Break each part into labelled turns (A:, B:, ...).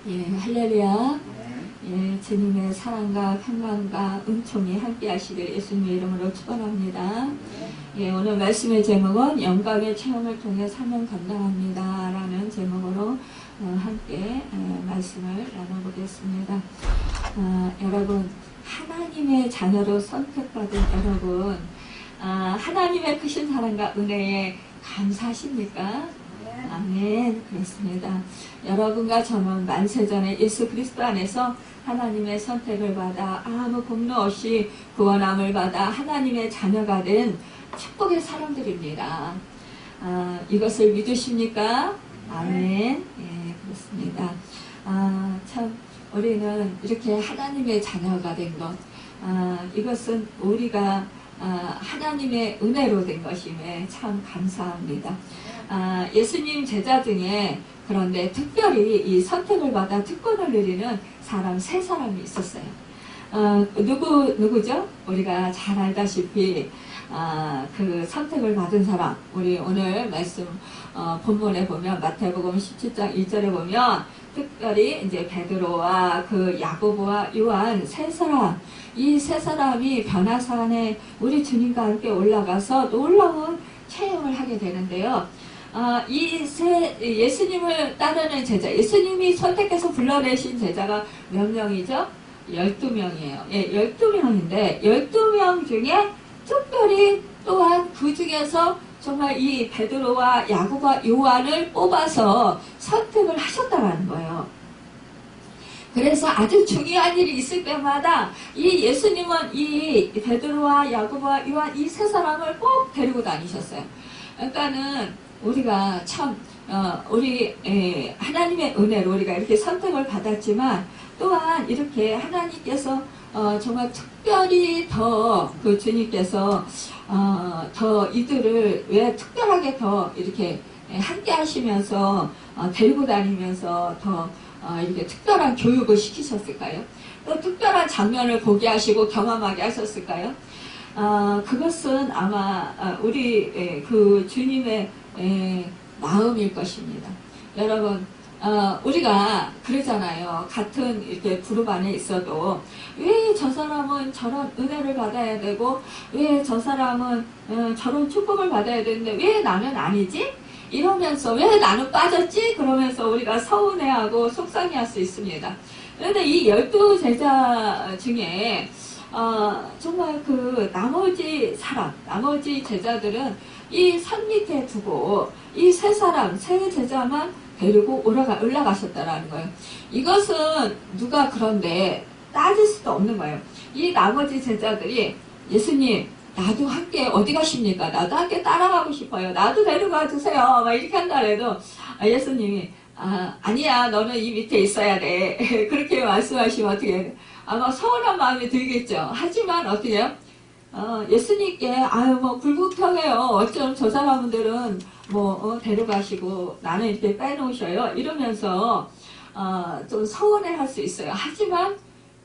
A: 예, 할렐루야. 예, 주님의 사랑과 평강과 은총이 함께 하시길 예수님의 이름으로 축원합니다. 예, 오늘 말씀의 제목은 영광의 체험을 통해 사명 감당합니다 라는 제목으로 함께 말씀을 나눠보겠습니다. 여러분, 하나님의 자녀로 선택받은 여러분, 하나님의 크신 사랑과 은혜에 감사하십니까? 아멘. 그렇습니다. 여러분과 저는 만세전에 예수 그리스도 안에서 하나님의 선택을 받아 아무 공로 없이 구원함을 받아 하나님의 자녀가 된 축복의 사람들입니다. 이것을 믿으십니까? 아멘. 예, 그렇습니다. 참 우리는 이렇게 하나님의 자녀가 된 것, 이것은 우리가 하나님의 은혜로 된 것임에 참 감사합니다. 예수님 제자 중에 그런데 특별히 이 선택을 받아 특권을 누리는 사람 세 사람이 있었어요. 누구죠? 우리가 잘 알다시피 그 선택을 받은 사람, 우리 오늘 말씀 본문에 보면 마태복음 17장 1절에 보면 특별히 이제 베드로와 그 야고보와 요한 세 사람, 이 세 사람이 변화산에 우리 주님과 함께 올라가서 놀라운 체험을 하게 되는데요. 예수님을 따르는 제자, 예수님이 선택해서 불러내신 제자가 몇 명이죠? 12명이에요. 예, 12명인데 12명 중에 특별히 또한 그 중에서 정말 이 베드로와 야고보와 요한을 뽑아서 선택을 하셨다는 거예요. 그래서 아주 중요한 일이 있을 때마다 이 예수님은 이 베드로와 야고보와 요한 이 세 사람을 꼭 데리고 다니셨어요. 그러니까는 우리가 참 우리 하나님의 은혜로 우리가 이렇게 선택을 받았지만 또한 이렇게 하나님께서 정말 특별히 더 그 주님께서 더 이들을 왜 특별하게 더 이렇게 함께 하시면서 데리고 다니면서 더 이렇게 특별한 교육을 시키셨을까요? 또 특별한 장면을 보게 하시고 경험하게 하셨을까요? 그것은 아마 우리 그 주님의 마음일 것입니다. 여러분, 우리가 그러잖아요. 같은 이렇게 그룹 안에 있어도 왜 저 사람은 저런 은혜를 받아야 되고 왜 저 사람은 저런 축복을 받아야 되는데 왜 나는 아니지? 이러면서 왜 나는 빠졌지? 그러면서 우리가 서운해하고 속상해할 수 있습니다. 그런데 이 12제자 중에 정말 그 나머지 제자들은 이 산 밑에 두고 이 세 제자만 데리고 올라가셨다라는 거예요. 이것은 누가 그런데 따질 수도 없는 거예요. 이 나머지 제자들이 예수님, 나도 함께 어디 가십니까? 나도 함께 따라가고 싶어요. 나도 데려가 주세요. 막 이렇게 한다 해도 예수님이 아니야, 너는 이 밑에 있어야 돼. 그렇게 말씀하시면 어떻게 해요? 아마 서운한 마음이 들겠죠. 하지만 어떻게 해요? 예수님께 뭐 불공평해요. 어쩜 저 사람들은 데려가시고 나는 이렇게 빼놓으셔요. 이러면서 좀 서운해 할 수 있어요. 하지만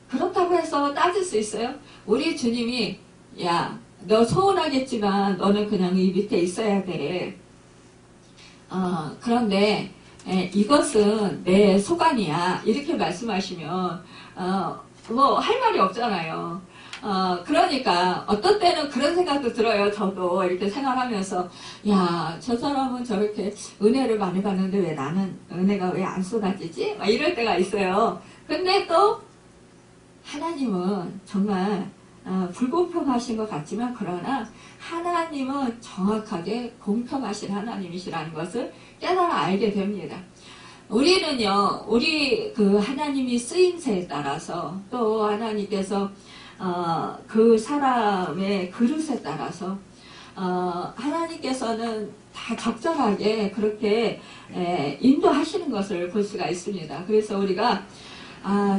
A: 그렇다고 해서 따질 수 있어요. 우리 주님이 야, 너 서운하겠지만 너는 그냥 이 밑에 있어야 돼. 그런데 이것은 내 소관이야. 이렇게 말씀하시면 할 말이 없잖아요. 그러니까 어떤 때는 그런 생각도 들어요. 저도 이렇게 생활하면서 야, 저 사람은 저렇게 은혜를 많이 받는데 왜 나는 은혜가 왜 안 쏟아지지? 막 이럴 때가 있어요. 근데 또 하나님은 정말 불공평하신 것 같지만 그러나 하나님은 정확하게 공평하신 하나님이시라는 것을 깨달아 알게 됩니다. 우리는요, 우리 그 하나님이 쓰임새에 따라서 또 하나님께서 그 사람의 그릇에 따라서 하나님께서는 다 적절하게 그렇게 인도하시는 것을 볼 수가 있습니다. 그래서 우리가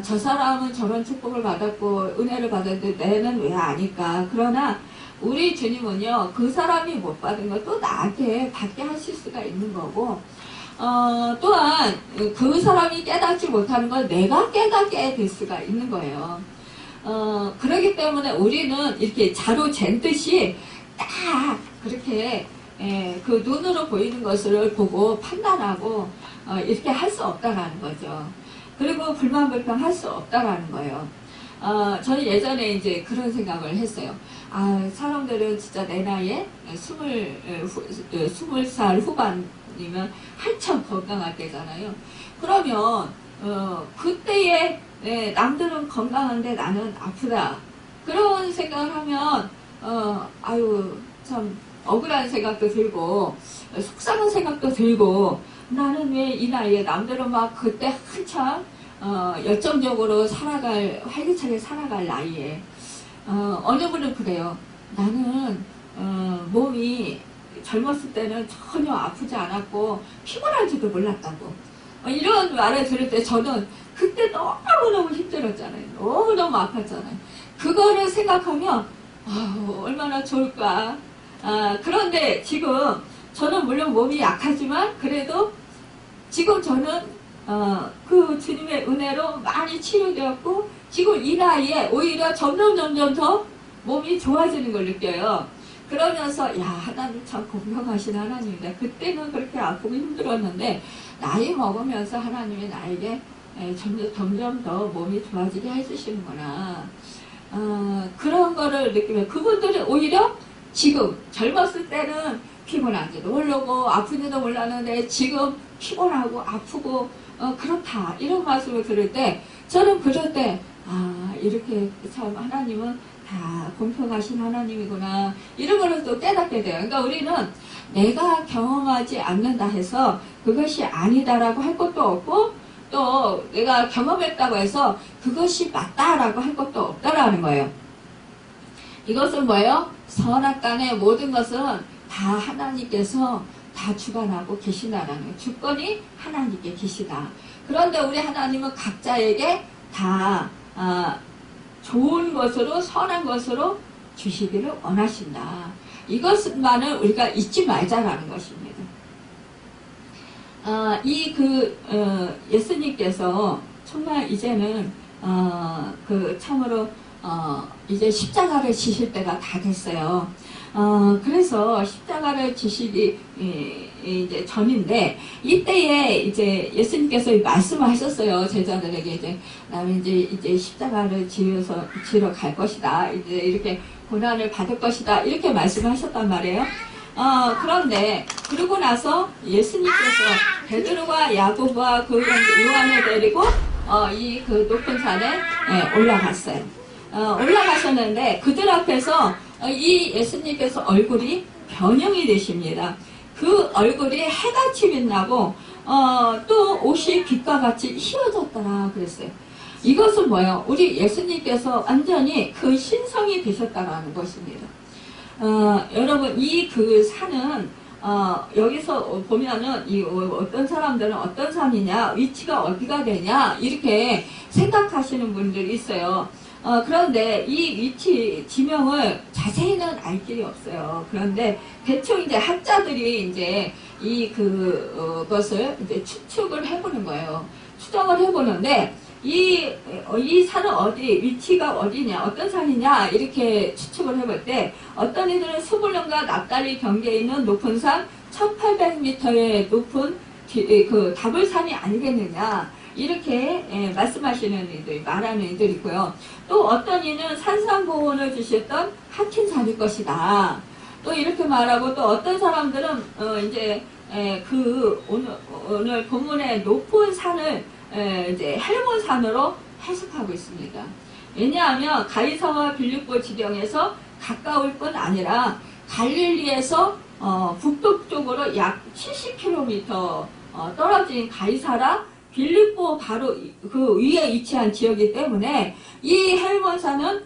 A: 저 사람은 저런 축복을 받았고 은혜를 받았는데 내는 왜 아닐까? 그러나 우리 주님은요, 그 사람이 못 받은 것도 나한테 받게 하실 수가 있는 거고 또한 그 사람이 깨닫지 못하는 걸 내가 깨닫게 될 수가 있는 거예요. 그렇기 때문에 우리는 이렇게 자로 잰 듯이 딱 그렇게 그 눈으로 보이는 것을 보고 판단하고 이렇게 할 수 없다라는 거죠. 그리고 불만 할 수 없다라는 거예요. 저는 예전에 이제 그런 생각을 했어요. 사람들은 진짜 내 나이에 20살 후반이면 한참 건강할 때잖아요. 그러면, 그때에 남들은 건강한데 나는 아프다. 그런 생각을 하면, 참 억울한 생각도 들고, 속상한 생각도 들고, 나는 왜 이 나이에 남들은 막 그때 한참, 열정적으로 활기차게 살아갈 나이에, 어느 분은 그래요. 나는, 몸이 젊었을 때는 전혀 아프지 않았고, 피곤한지도 몰랐다고. 이런 말을 들을 때 저는 그때 너무너무 힘들었잖아요. 너무너무 아팠잖아요. 그거를 생각하면, 얼마나 좋을까. 그런데 지금, 저는 물론 몸이 약하지만, 그래도 지금 저는, 그 주님의 은혜로 많이 치료되었고, 지금 이 나이에 오히려 점점 더 몸이 좋아지는 걸 느껴요. 그러면서, 하나님 참 공평하신 하나님이다. 그때는 그렇게 아프고 힘들었는데, 나이 먹으면서 하나님이 나에게 점점 더 몸이 좋아지게 해주시는구나. 그런 거를 느끼면, 그분들은 오히려 지금 젊었을 때는 피곤한지도 모르고 아픈지도 몰랐는데 지금 피곤하고 아프고 그렇다 이런 말씀을 들을 때 저는 그럴 때 이렇게 참 하나님은 다 공평하신 하나님이구나 이런 거를 또 깨닫게 돼요. 그러니까 우리는 내가 경험하지 않는다 해서 그것이 아니다라고 할 것도 없고 또 내가 경험했다고 해서 그것이 맞다라고 할 것도 없다라는 거예요. 이것은 뭐예요? 선악간의 모든 것은 다 하나님께서 다 주관하고 계시다라는 거예요. 주권이 하나님께 계시다. 그런데 우리 하나님은 각자에게 다 좋은 것으로 선한 것으로 주시기를 원하신다. 이것만을 우리가 잊지 말자라는 것입니다. 예수님께서 정말 이제는 참으로 이제 십자가를 지실 때가 다 됐어요. 그래서 십자가를 지시기 이제 전인데 이때에 이제 예수님께서 말씀을 하셨어요. 제자들에게 나는 이제 십자가를 지러 갈 것이다. 이제 이렇게 고난을 받을 것이다. 이렇게 말씀하셨단 말이에요. 그런데 그러고 나서 예수님께서 베드로와 야고보와 그 요한을 데리고 그 높은 산에 올라갔어요. 올라가셨는데 그들 앞에서 이 예수님께서 얼굴이 변형이 되십니다. 그 얼굴이 해같이 빛나고 또 옷이 빛과 같이 휘어졌더라 그랬어요. 이것은 뭐예요? 우리 예수님께서 완전히 그 신성이 되셨다라는 것입니다. 여러분 그 산은 여기서 보면은 어떤 사람들은 어떤 산이냐 위치가 어디가 되냐 이렇게 생각하시는 분들이 있어요. 그런데 이 위치 지명을 자세히는 알 길이 없어요. 그런데 대충 이제 학자들이 이제 그것을 이제 추측을 해보는 거예요. 추정을 해보는데 이 산은 위치가 어디냐, 어떤 산이냐, 이렇게 추측을 해볼 때, 어떤 이들은 스불론과 납달리 경계에 있는 높은 산, 1800m의 높은 그 다불산이 아니겠느냐, 이렇게 말씀하시는 이들, 말하는 이들이 있고요. 또 어떤 이는 산상보원을 주셨던 하킨산일 것이다. 또 이렇게 말하고, 또 어떤 사람들은, 오늘 본문의 높은 산을 이제 헬몬산으로 해석하고 있습니다. 왜냐하면 가이사와 빌립보 지경에서 가까울 뿐 아니라 갈릴리에서 북동쪽으로 약 70km 떨어진 가이사라 빌립보 바로 그 위에 위치한 지역이기 때문에 이 헬몬산은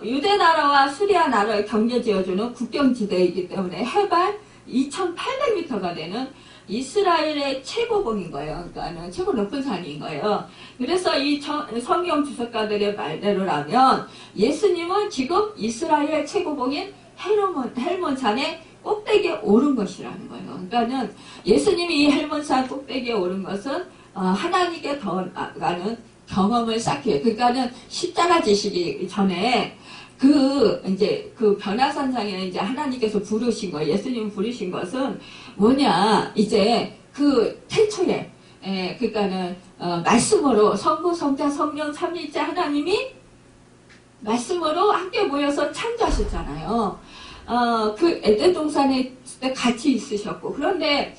A: 유대나라와 수리아 나라를 경계지어주는 국경지대이기 때문에 해발 2800m가 되는 이스라엘의 최고봉인 거예요. 그러니까 최고 높은 산인 거예요. 그래서 이 성경 주석가들의 말대로라면 예수님은 지금 이스라엘 최고봉인 헬몬산의 꼭대기에 오른 것이라는 거예요. 그러니까는 예수님이 이 헬몬산 꼭대기에 오른 것은 하나님께 더 나가는 경험을 쌓기 위해, 그러니까는 십자가 지시기 전에 그 변화산상에 이제 하나님께서 부르신 거예요. 예수님 부르신 것은 뭐냐, 이제 그 태초에 그러니까는 말씀으로 성부, 성자, 성령, 삼위일체 하나님이 말씀으로 함께 모여서 창조하셨잖아요. 그 에덴 동산에 같이 있으셨고, 그런데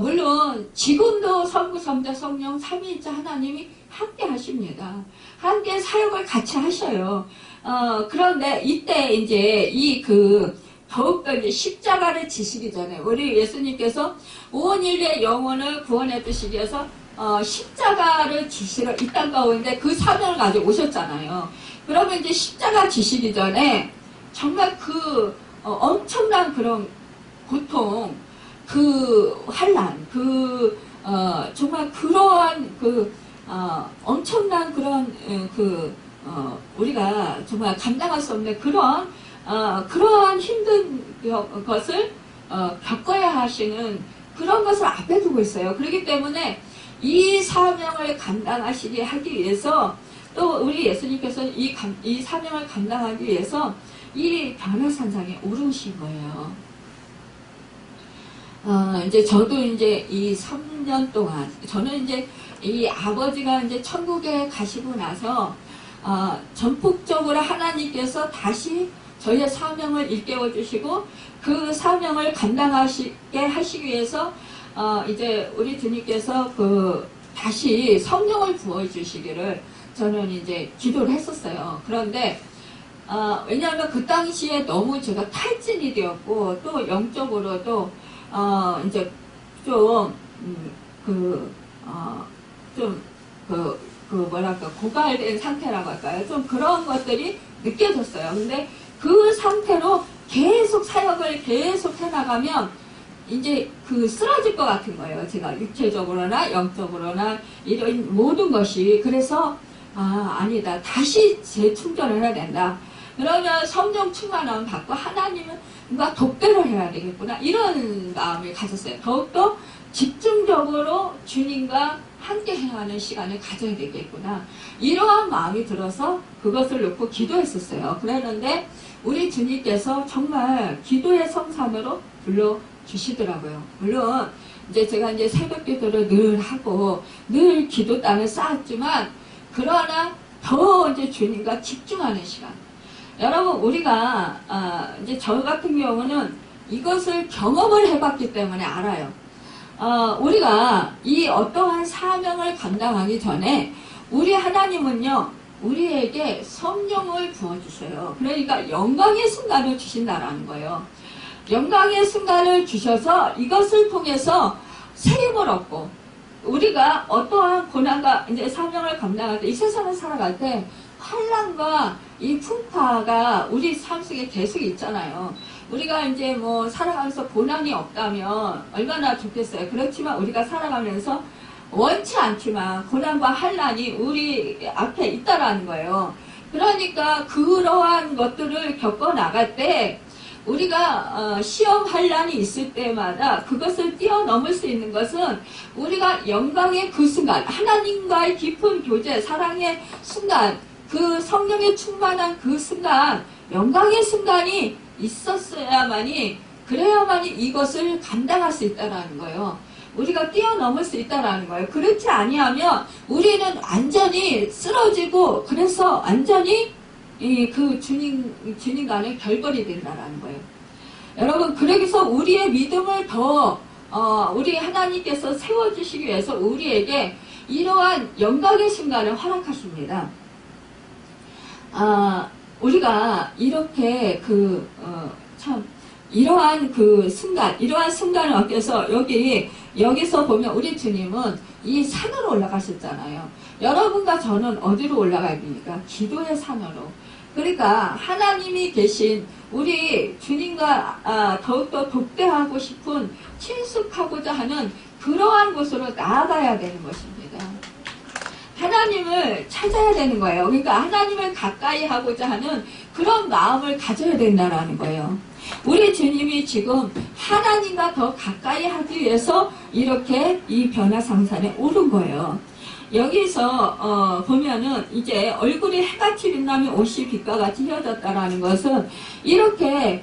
A: 물론 지금도 성부, 성자, 성령, 삼위일체 하나님이 함께 하십니다. 함께 사역을 같이 하셔요. 그런데 이때 이제 더욱더 이제 십자가를 지시기 전에 우리 예수님께서 오온일의 영혼을 구원해 주시기 위해서 십자가를 지시러 이 땅 가운데 그 사명을 가지고 오셨잖아요. 그러면 이제 십자가 지시기 전에 정말 엄청난 그런 고통, 환난, 정말 그러한 엄청난 그런 우리가 정말 감당할 수 없는 그러한 힘든 것을 겪어야 하시는 그런 것을 앞에 두고 있어요. 그렇기 때문에 이 사명을 감당하시게 하기 위해서 또 우리 예수님께서 이 사명을 감당하기 위해서 이 변화산상에 오르신 거예요. 이제 저도 이제 이 3년 동안 저는 이제 이 아버지가 이제 천국에 가시고 나서 전폭적으로 하나님께서 다시 저희의 사명을 일깨워 주시고 그 사명을 감당하시게 하시기 위해서 이제 우리 주님께서 다시 성령을 부어 주시기를 저는 이제 기도를 했었어요. 그런데 왜냐하면 그 당시에 너무 제가 탈진이 되었고 또 영적으로도 이제 뭐랄까 고갈된 상태라고 할까요? 좀 그런 것들이 느껴졌어요. 근데 그 상태로 계속 사역을 계속 해나가면 이제 쓰러질 것 같은 거예요. 제가 육체적으로나 영적으로나 이런 모든 것이. 그래서 아니다. 다시 재충전을 해야 된다. 그러면 성령 충만함을 받고 하나님은 뭔가 독대를 해야 되겠구나. 이런 마음을 가졌어요. 더욱더 집중적으로 주님과 함께 행하는 시간을 가져야 되겠구나. 이러한 마음이 들어서 그것을 놓고 기도했었어요. 그랬는데 우리 주님께서 정말 기도의 성산으로 불러주시더라고요. 물론 이제 제가 이제 새벽 기도를 늘 하고 늘 기도단을 쌓았지만 그러나 더 이제 주님과 집중하는 시간. 여러분 우리가 이제 저 같은 경우는 이것을 경험을 해봤기 때문에 알아요. 우리가 이 어떠한 사명을 감당하기 전에 우리 하나님은요 우리에게 성령을 부어주셔요. 그러니까 영광의 순간을 주신다라는 거예요. 영광의 순간을 주셔서 이것을 통해서 세임을 얻고 우리가 어떠한 고난과 이제 사명을 감당할 때 이 세상을 살아갈 때 환난과 이 풍파가 우리 삶 속에 계속 있잖아요. 우리가 이제 뭐 살아가면서 고난이 없다면 얼마나 좋겠어요. 그렇지만 우리가 살아가면서 원치 않지만 고난과 환난이 우리 앞에 있다라는 거예요. 그러니까 그러한 것들을 겪어 나갈 때 우리가 시험 환난이 있을 때마다 그것을 뛰어넘을 수 있는 것은 우리가 영광의 그 순간, 하나님과의 깊은 교제, 사랑의 순간, 그 성령의 충만한 그 순간, 영광의 순간이 있었어야만이, 그래야만이 이것을 감당할 수 있다는 거예요. 우리가 뛰어넘을 수 있다는 거예요. 그렇지 아니하면 우리는 완전히 쓰러지고 그래서 완전히 그 주님과는 결벌이 된다는 거예요. 여러분, 그러기서 우리의 믿음을 더 우리 하나님께서 세워주시기 위해서 우리에게 이러한 영광의 순간을 허락하십니다. 우리가 이렇게 이러한 이러한 순간을 얻겨서 여기서 보면 우리 주님은 이 산으로 올라가셨잖아요. 여러분과 저는 어디로 올라가야 됩니까? 기도의 산으로. 그러니까 하나님이 계신 우리 주님과 더욱더 독대하고 싶은 친숙하고자 하는 그러한 곳으로 나아가야 되는 것입니다. 하나님을 찾아야 되는 거예요. 그러니까 하나님을 가까이 하고자 하는 그런 마음을 가져야 된다는 거예요. 우리 주님이 지금 하나님과 더 가까이 하기 위해서 이렇게 이 변화상산에 오른 거예요. 여기서 보면은 이제 얼굴이 해같이 빛나면 옷이 빛과 같이 휘어졌다라는 것은 이렇게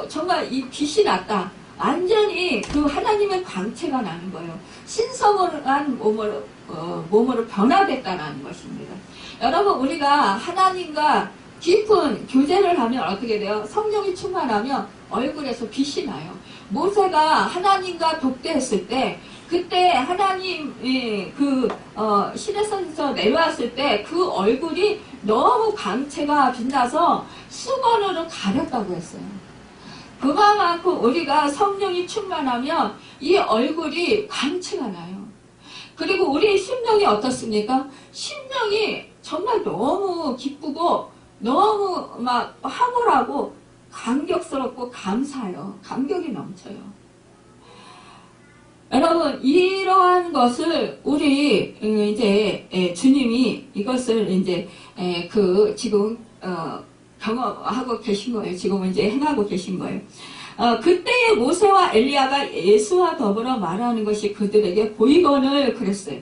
A: 정말 이 빛이 났다. 완전히 그 하나님의 광채가 나는 거예요. 신성한 몸으로 변화됐다는 것입니다. 여러분, 우리가 하나님과 깊은 교제를 하면 어떻게 돼요? 성령이 충만하면 얼굴에서 빛이 나요. 모세가 하나님과 독대했을 때, 그때 하나님이 시내산에서 내려왔을 때 그 얼굴이 너무 광채가 빛나서 수건으로 가렸다고 했어요. 그만큼 우리가 성령이 충만하면 이 얼굴이 광채가 나요. 그리고 우리 심령이 어떻습니까? 심령이 정말 너무 기쁘고 너무 막 황홀하고 감격스럽고 감사해요. 감격이 넘쳐요. 여러분, 이러한 것을 우리 이제 주님이 이것을 이제 지금 경험하고 계신 거예요. 지금 이제 행하고 계신 거예요. 그때의 모세와 엘리야가 예수와 더불어 말하는 것이 그들에게 보이거늘 그랬어요.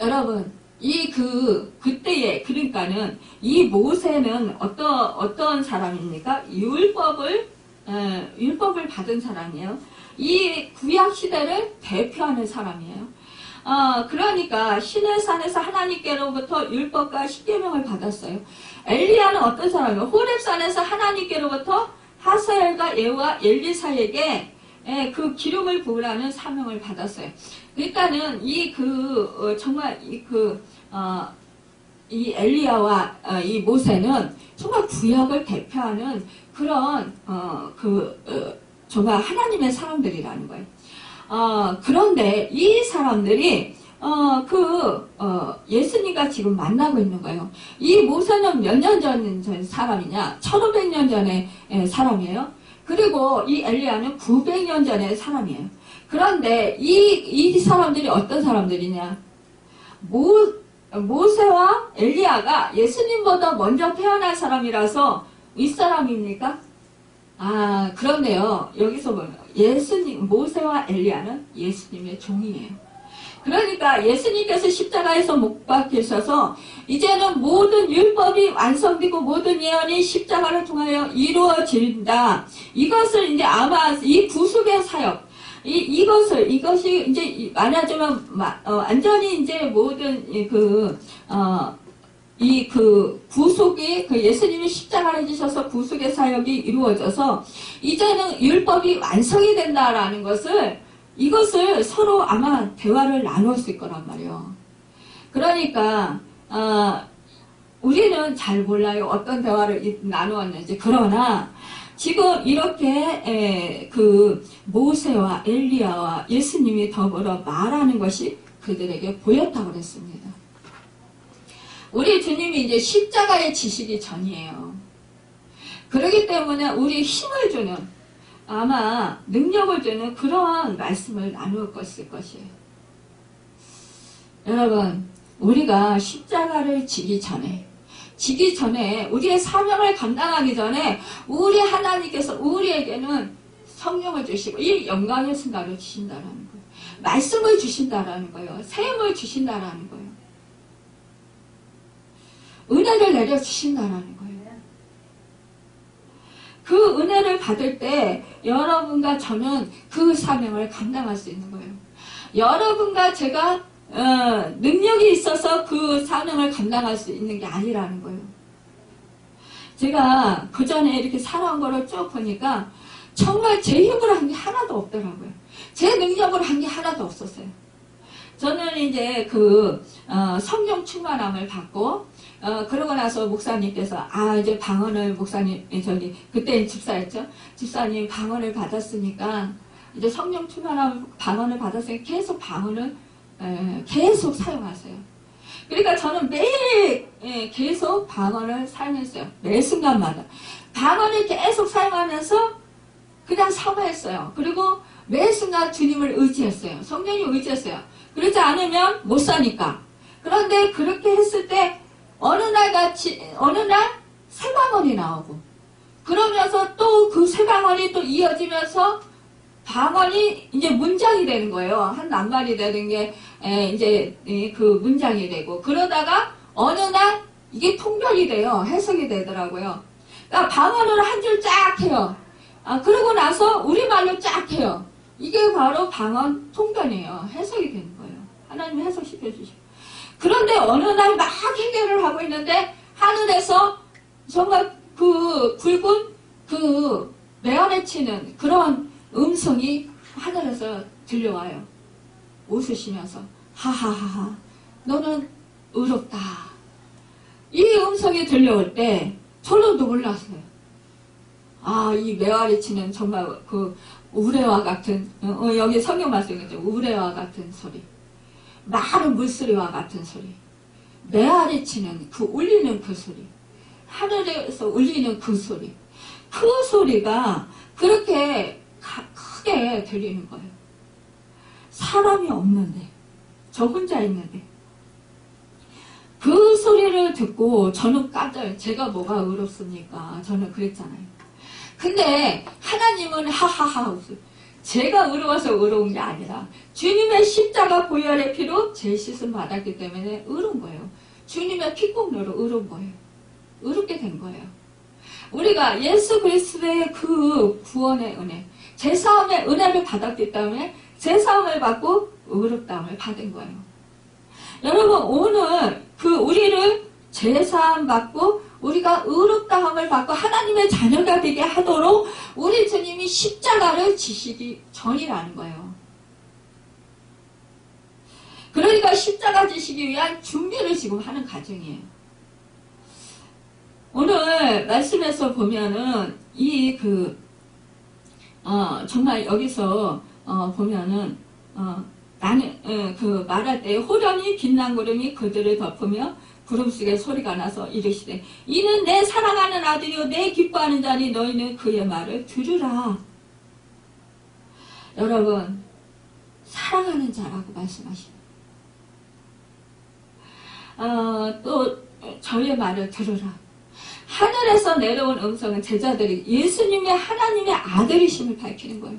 A: 여러분, 그때에, 그러니까는, 이 모세는 어떤 사람입니까? 율법을 받은 사람이에요. 이 구약시대를 대표하는 사람이에요. 그러니까, 시내산에서 하나님께로부터 율법과 십계명을 받았어요. 엘리야는 어떤 사람이에요? 호렙산에서 하나님께로부터 하사엘과 예후와 엘리사에게 그 기름을 부으라는 사명을 받았어요. 그러니까는 정말 이 엘리야와 이 모세는 정말 구약을 대표하는 그런 정말 하나님의 사람들이라는 거예요. 그런데 이 사람들이 예수님과 지금 만나고 있는 거예요. 이 모세는 몇 년 전 사람이냐? 1500년 전의 사람이에요. 그리고 이 엘리야는 900년 전의 사람이에요. 그런데 이 사람들이 어떤 사람들이냐? 모세와 엘리야가 예수님보다 먼저 태어난 사람이라서 윗사람입니까? 그런데요. 여기서 보면 모세와 엘리야는 예수님의 종이에요. 그러니까 예수님께서 십자가에서 못 박히셔서 이제는 모든 율법이 완성되고 모든 예언이 십자가를 통하여 이루어진다. 이것을 이제 아마 이 구속의 사역, 이것이 이제 말하자면 완전히 이제 모든 구속이 예수님이 십자가를 지셔서 구속의 사역이 이루어져서 이제는 율법이 완성이 된다라는 이것을 서로 아마 대화를 나누었을 거란 말이에요. 그러니까 우리는 잘 몰라요. 어떤 대화를 나누었는지. 그러나 지금 이렇게 모세와 엘리야와 예수님이 더불어 말하는 것이 그들에게 보였다고 그랬습니다. 우리 주님이 이제 십자가에 지시기 전이에요. 그렇기 때문에 우리 힘을 주는 아마 능력을 주는 그러한 말씀을 나눌 것일 것이에요. 여러분, 우리가 십자가를 지기 전에 우리의 사명을 감당하기 전에 우리 하나님께서 우리에게는 성령을 주시고 이 영광의 순간을 주신다라는 거예요. 말씀을 주신다라는 거예요. 샘을 주신다라는 거예요. 은혜를 내려주신다라는 거예요. 그 은혜를 받을 때 여러분과 저는 그 사명을 감당할 수 있는 거예요. 여러분과 제가 능력이 있어서 그 사명을 감당할 수 있는 게 아니라는 거예요. 제가 그 전에 이렇게 살아온 거를 쭉 보니까 정말 제 힘으로 한 게 하나도 없더라고요. 제 능력으로 한 게 하나도 없었어요. 저는 이제 성령 충만함을 받고 그러고 나서 목사님께서 이제 방언을 그때 집사였죠. 집사님 방언을 받았으니까 이제 성령 충만함 방언을 받았으니까 계속 방언을 계속 사용하세요. 그러니까 저는 매일 계속 방언을 사용했어요. 매 순간마다 방언을 계속 사용하면서 그냥 사모했어요. 그리고 매 순간 주님을 의지했어요. 성령님 의지했어요. 그렇지 않으면 못 사니까. 그런데 그렇게 했을 때 어느 날 새 방언이 나오고 그러면서 또 그 새 방언이 또 이어지면서 방언이 이제 문장이 되는 거예요. 한 낱말이 되는 게 이제 그 문장이 되고 그러다가 어느 날 이게 통변이 돼요. 해석이 되더라고요. 그러니까 방언을 한 줄 쫙 해요. 그러고 나서 우리말로 쫙 해요. 이게 바로 방언 통변이에요. 해석이 되는 거예요. 하나님이 해석시켜 주시고. 그런데 어느 날 막 해결을 하고 있는데 하늘에서 정말 그 굵은 그 매어내 치는 그런 음성이 하늘에서 들려와요. 웃으시면서 하하하하 너는 의롭다. 이 음성이 들려올 때 저는 놀랐어요. 이 메아리 치는 정말 그 우레와 같은 여기 성경 말씀이죠. 우레와 같은 소리, 마른 물소리와 같은 소리, 메아리 치는 그 울리는 그 소리, 하늘에서 울리는 그 소리, 그 소리가 그렇게 크게 들리는 거예요. 사람이 없는데, 저 혼자 있는데. 그 소리를 듣고 저는 제가 뭐가 의롭습니까? 저는 그랬잖아요. 근데 하나님은 하하하 웃어요. 제가 의로워서 의로운 게 아니라 주님의 십자가 보혈의 피로 죄 씻음 받았기 때문에 의로운 거예요. 주님의 피공로로 의로운 거예요. 의롭게 된 거예요. 우리가 예수 그리스도의 그 구원의 은혜, 제사함의 은혜를 받았기 때문에 제사함을 받고 의롭다함을 받은 거예요. 여러분 오늘 우리를 제사함 받고 우리가 의롭다함을 받고 하나님의 자녀가 되게 하도록 우리 주님이 십자가를 지시기 전이라는 거예요. 그러니까 십자가 지시기 위한 준비를 지금 하는 과정이에요. 오늘 말씀에서 보면은 정말 여기서 보면은 나는 말할 때 호련히 빛난 구름이 그들을 덮으며 구름 속에 소리가 나서 이르시되 이는 내 사랑하는 아들이요 내 기뻐하는 자니 너희는 그의 말을 들으라. 여러분 사랑하는 자라고 말씀하시네. 또 저의 말을 들으라. 하늘에서 내려온 음성은 제자들이 예수님의 하나님의 아들이심을 밝히는 거예요.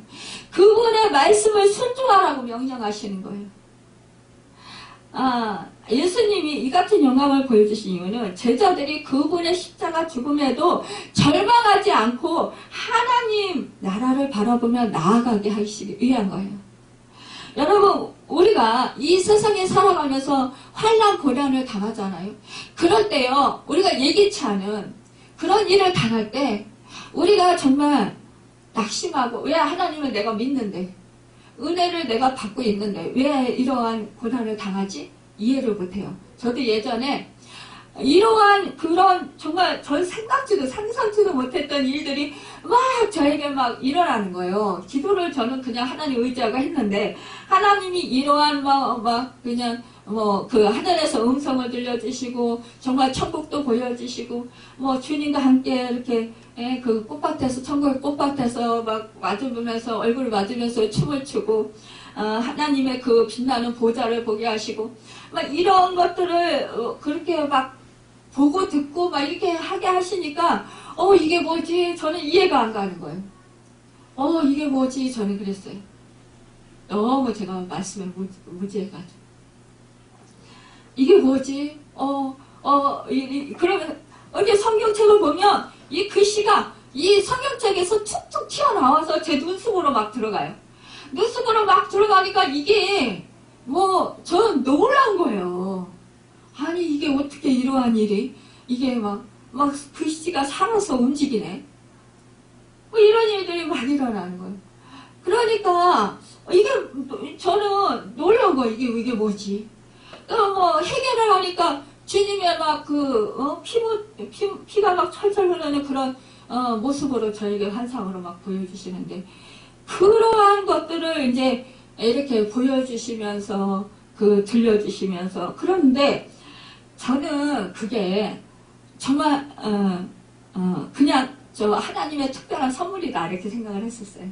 A: 그분의 말씀을 순종하라고 명령하시는 거예요. 예수님이 이 같은 영광을 보여주신 이유는 제자들이 그분의 십자가 죽음에도 절망하지 않고 하나님 나라를 바라보며 나아가게 하시기 위한 거예요. 여러분 우리가 이 세상에 살아가면서 환난 고난을 당하잖아요. 그럴 때요 우리가 예기치 않은 그런 일을 당할 때 우리가 정말 낙심하고 왜 하나님을 내가 믿는데 은혜를 내가 받고 있는데 왜 이러한 고난을 당하지? 이해를 못해요. 저도 예전에 이러한 그런 정말 전 상상치도 못했던 일들이 막 저에게 막 일어나는 거예요. 기도를 저는 그냥 하나님 의지하고 했는데 하나님이 이러한 그냥 그 하늘에서 음성을 들려주시고 정말 천국도 보여주시고 주님과 함께 이렇게 그 꽃밭에서 천국의 꽃밭에서 막 마주보면서 얼굴을 맞으면서 춤을 추고 하나님의 그 빛나는 보좌를 보게 하시고 막 이런 것들을 그렇게 막 보고 듣고 막 이렇게 하게 하시니까 이게 뭐지? 저는 이해가 안 가는 거예요. 이게 뭐지? 저는 그랬어요. 너무 제가 말씀에 무지해가지고 이게 뭐지? 그러면 이렇게 성경책을 보면 이 글씨가 이 성경책에서 툭툭 튀어나와서 제 눈속으로 막 들어가요. 눈속으로 막 들어가니까 이게 저는 놀란 거예요. 아니 이게 어떻게 이러한 일이 이게 막 글씨가 살아서 움직이네. 이런 일들이 막 일어나는 거예요. 그러니까 이게 저는 놀란 거예요. 이게 뭐지? 해결을 하니까 주님의 막 피가 막 철철 흐르는 그런 모습으로 저에게 환상으로 막 보여주시는데 그러한 것들을 이제 이렇게 보여주시면서 들려주시면서 그런데 저는 그게 정말 그냥 저 하나님의 특별한 선물이다 이렇게 생각을 했었어요.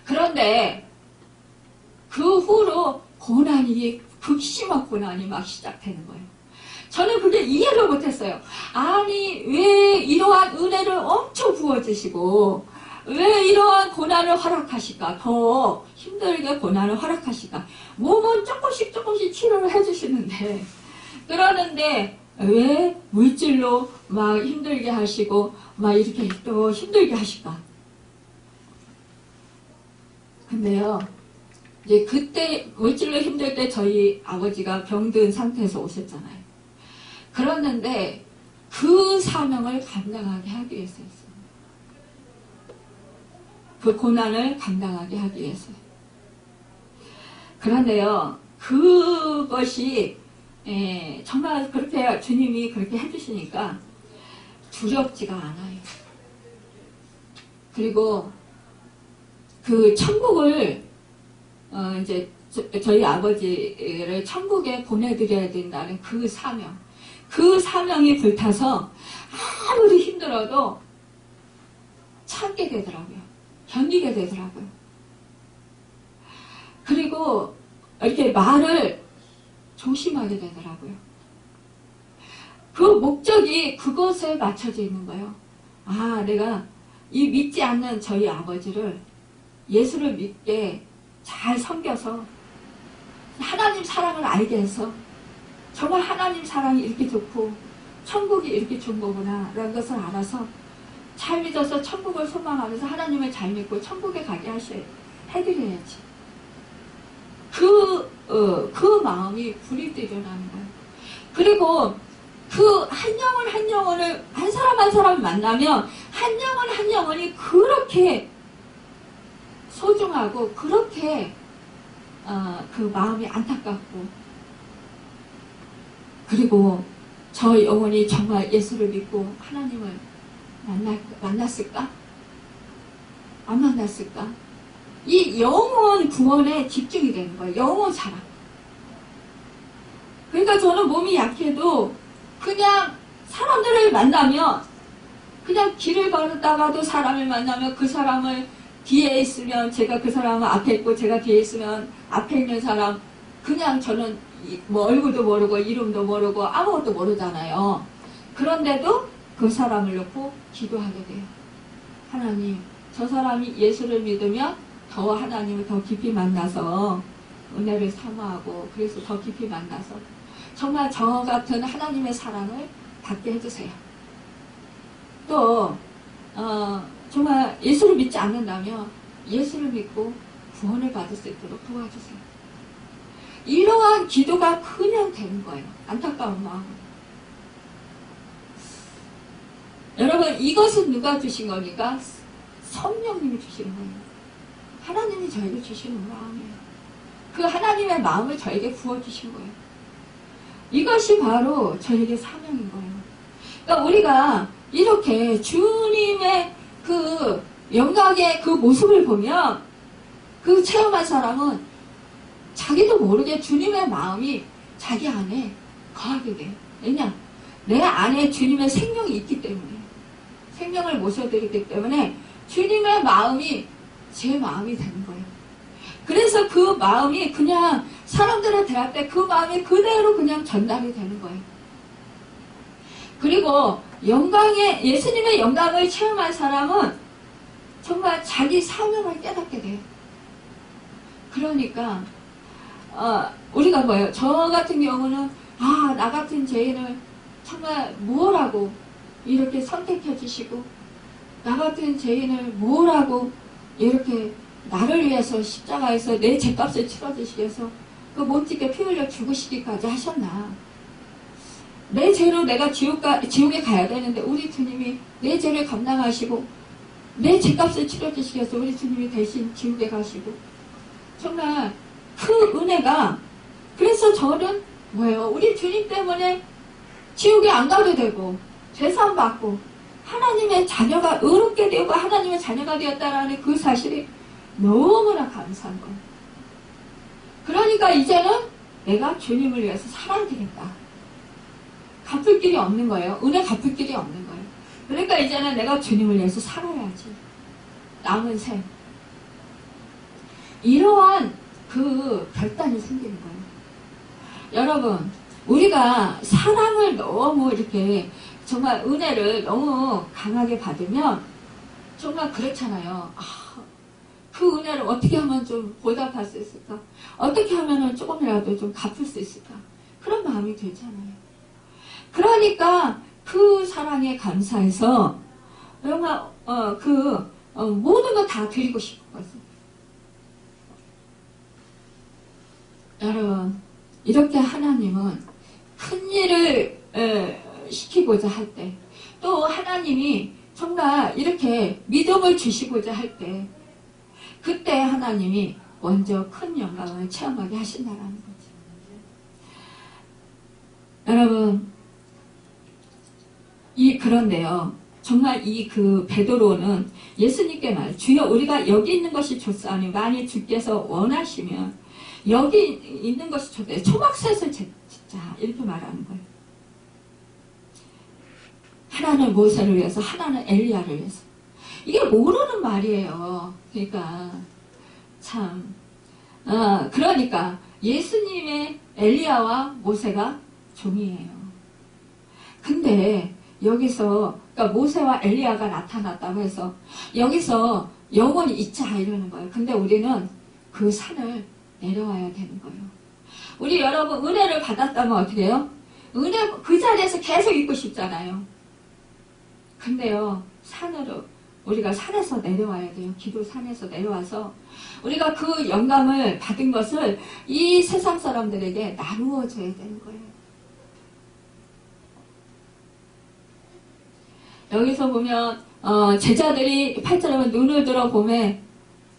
A: 그런데 그 후로 극심한 고난이 막 시작되는 거예요. 저는 그게 이해를 못했어요. 아니 왜 이러한 은혜를 엄청 부어주시고 왜 이러한 고난을 허락하실까? 더 힘들게 고난을 허락하실까? 몸은 조금씩 치료를 해주시는데 그러는데 왜 물질로 막 힘들게 하시고 막 이렇게 또 힘들게 하실까? 근데요, 이제 그때 물질로 힘들 때 저희 아버지가 병든 상태에서 오셨잖아요. 그랬는데 그 사명을 감당하게 하기 위해서였어요. 그 고난을 감당하게 하기 위해서. 그런데요, 그것이 정말 그렇게 주님이 그렇게 해주시니까 두렵지가 않아요. 그리고 그 천국을 이제 저희 아버지를 천국에 보내드려야 된다는 그 사명, 그 사명이 불타서 아무리 힘들어도 참게 되더라고요. 견디게 되더라고요. 그리고 이렇게 말을 조심하게 되더라고요. 그 목적이 그것에 맞춰져 있는 거예요. 아, 내가 이 믿지 않는 저희 아버지를 예수를 믿게 잘 섬겨서 하나님 사랑을 알게 해서 정말 하나님 사랑이 이렇게 좋고 천국이 이렇게 좋은 거구나 라는 것을 알아서 잘 믿어서 천국을 소망하면서 하나님을 잘 믿고 천국에 가게 해드려야지. 그 마음이 불이 일어나는 거예요. 그리고 그 한 영혼 한 영혼을 한 사람 한 사람을 만나면 한 영혼 한 영혼이 그렇게 소중하고 그렇게 그 마음이 안타깝고 그리고 저 영혼이 정말 예수를 믿고 하나님을 만났을까? 안 만났을까? 이 영혼 구원에 집중이 되는 거예요. 영혼 사랑. 그러니까 저는 몸이 약해도 그냥 사람들을 만나면 그냥 길을 걸었다가도 사람을 만나면 그 사람을 뒤에 있으면 제가 그 사람은 앞에 있고 제가 뒤에 있으면 앞에 있는 사람 그냥 저는 뭐 얼굴도 모르고 이름도 모르고 아무것도 모르잖아요. 그런데도 그 사람을 놓고 기도하게 돼요. 하나님, 저 사람이 예수를 믿으면 더 하나님을 더 깊이 만나서 은혜를 사모하고 그래서 더 깊이 만나서 정말 저 같은 하나님의 사랑을 받게 해주세요. 또 정말 예수를 믿지 않는다면 예수를 믿고 구원을 받을 수 있도록 도와주세요. 이러한 기도가 그냥 되는 거예요. 안타까운 마음으로. 여러분, 이것은 누가 주신 거니까? 성령님이 주시는 거예요. 하나님이 저에게 주시는 마음이에요. 그 하나님의 마음을 저에게 부어주신 거예요. 이것이 바로 저에게 사명인 거예요. 그러니까 우리가 이렇게 주님의 그 영광의 그 모습을 보면 그 체험한 사람은 자기도 모르게 주님의 마음이 자기 안에 거하게 돼요. 왜냐? 내 안에 주님의 생명이 있기 때문에 생명을 모셔드리기 때문에 주님의 마음이 제 마음이 되는 거예요. 그래서 그 마음이 그냥 사람들을 대할 때 그 마음이 그대로 그냥 전달이 되는 거예요. 그리고 예수님의 영광을 체험한 사람은 정말 자기 사명을 깨닫게 돼요. 그러니까 우리가 뭐예요? 저 같은 경우는 나 같은 죄인을 정말 뭐라고 이렇게 선택해 주시고 나 같은 죄인을 뭐라고 이렇게 나를 위해서 십자가에서 내 죄값을 치러주시기 위해서 그 못지게 피 흘려 죽으시기까지 하셨나. 내 죄로 내가 지옥에 가야 되는데 우리 주님이 내 죄를 감당하시고 내 죄값을 치러주시기 위해서 우리 주님이 대신 지옥에 가시고 정말 그 은혜가 그래서 저는 뭐예요? 우리 주님 때문에 지옥에 안 가도 되고 죄사함 받고 하나님의 자녀가 의롭게 되고 하나님의 자녀가 되었다라는 그 사실이 너무나 감사한 거예요. 그러니까 이제는 내가 주님을 위해서 살아야 되겠다. 갚을 길이 없는 거예요. 은혜 갚을 길이 없는 거예요. 그러니까 이제는 내가 주님을 위해서 살아야지. 남은 생. 이러한 그 결단이 생기는 거예요. 여러분, 우리가 사랑을 너무 이렇게 정말 은혜를 너무 강하게 받으면 정말 그렇잖아요. 그 은혜를 어떻게 하면 좀 보답할 수 있을까? 어떻게 하면 조금이라도 좀 갚을 수 있을까? 그런 마음이 들잖아요. 그러니까 그 사랑에 감사해서 정말 모든 거 다 드리고 싶은 거죠. 여러분, 이렇게 하나님은 큰 일을 시키고자 할 때, 또 하나님이 정말 이렇게 믿음을 주시고자 할 때, 그때 하나님이 먼저 큰 영광을 체험하게 하신다라는 거죠. 여러분, 그런데요, 정말 그 베드로는 예수님께 말, 주여 우리가 여기 있는 것이 좋사오니 만일 주께서 원하시면 여기 있는 것이 좋대. 초막셋을 짓자. 이렇게 말하는 거예요. 하나는 모세를 위해서, 하나는 엘리야를 위해서. 이게 모르는 말이에요. 그러니까 참 그러니까 예수님의 엘리야와 모세가 종이에요. 근데 여기서 그러니까 모세와 엘리야가 나타났다고 해서 여기서 영원히 있자 이러는 거예요. 근데 우리는 그 산을 내려와야 되는 거예요. 우리 여러분 은혜를 받았다면 어떻게 해요? 은혜 그 자리에서 계속 있고 싶잖아요. 근데요, 산으로 우리가 산에서 내려와야 돼요. 기도 산에서 내려와서 우리가 그 영감을 받은 것을 이 세상 사람들에게 나누어 줘야 되는 거예요. 여기서 보면 제자들이 8절에 눈을 들어 보매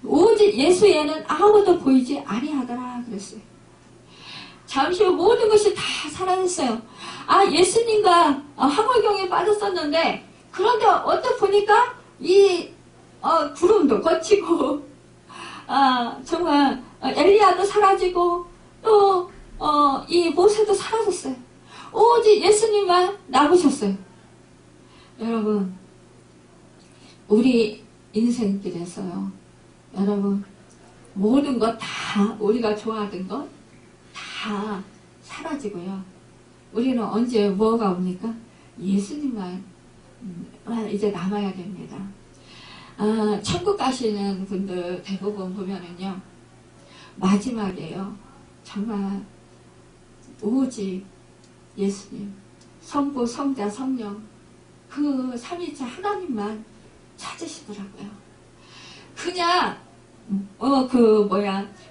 A: 오직 예수에는 아무도 보이지 아니하더라 그랬어요. 잠시 후 모든 것이 다 사라졌어요. 예수님과 황홀경에 빠졌었는데 그런데 어떻게 보니까 이 구름도 거치고 정말 엘리야도 사라지고 또 이 모세도 사라졌어요. 오직 예수님만 남으셨어요. 여러분, 우리 인생길에서요, 여러분 모든 것 다 우리가 좋아하던 것 다 사라지고요. 우리는 언제 뭐가 옵니까? 예수님만 이제 남아야 됩니다. 천국 가시는 분들 대부분 보면은요, 마지막에요, 정말 오직 예수님, 성부, 성자, 성령, 그 삼위일체 하나님만 찾으시더라고요. 그냥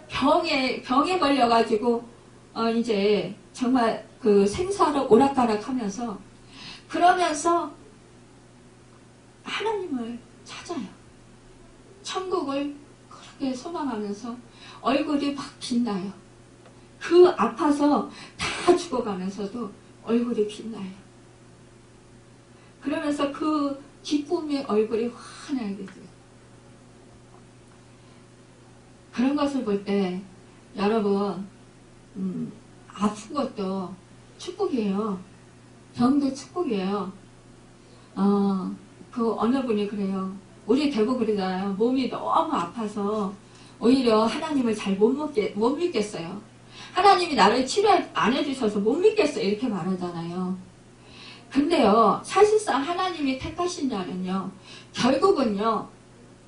A: 병에 걸려가지고 이제 정말 그 생사를 오락가락하면서 그러면서 하나님을 찾아요. 천국을 그렇게 소망하면서 얼굴이 막 빛나요. 그 아파서 다 죽어가면서도 얼굴이 빛나요. 그러면서 그 기쁨의 얼굴이 환하게 돼요. 그런 것을 볼 때 여러분 아픈 것도 축복이에요. 병도 축복이에요. 그 어느 분이 그래요. 우리 대부분 그러잖아요. 몸이 너무 아파서 오히려 하나님을 잘 못 믿겠어요. 하나님이 나를 치료 안 해주셔서 못 믿겠어요. 이렇게 말하잖아요. 근데요, 사실상 하나님이 택하신 자는요, 결국은요,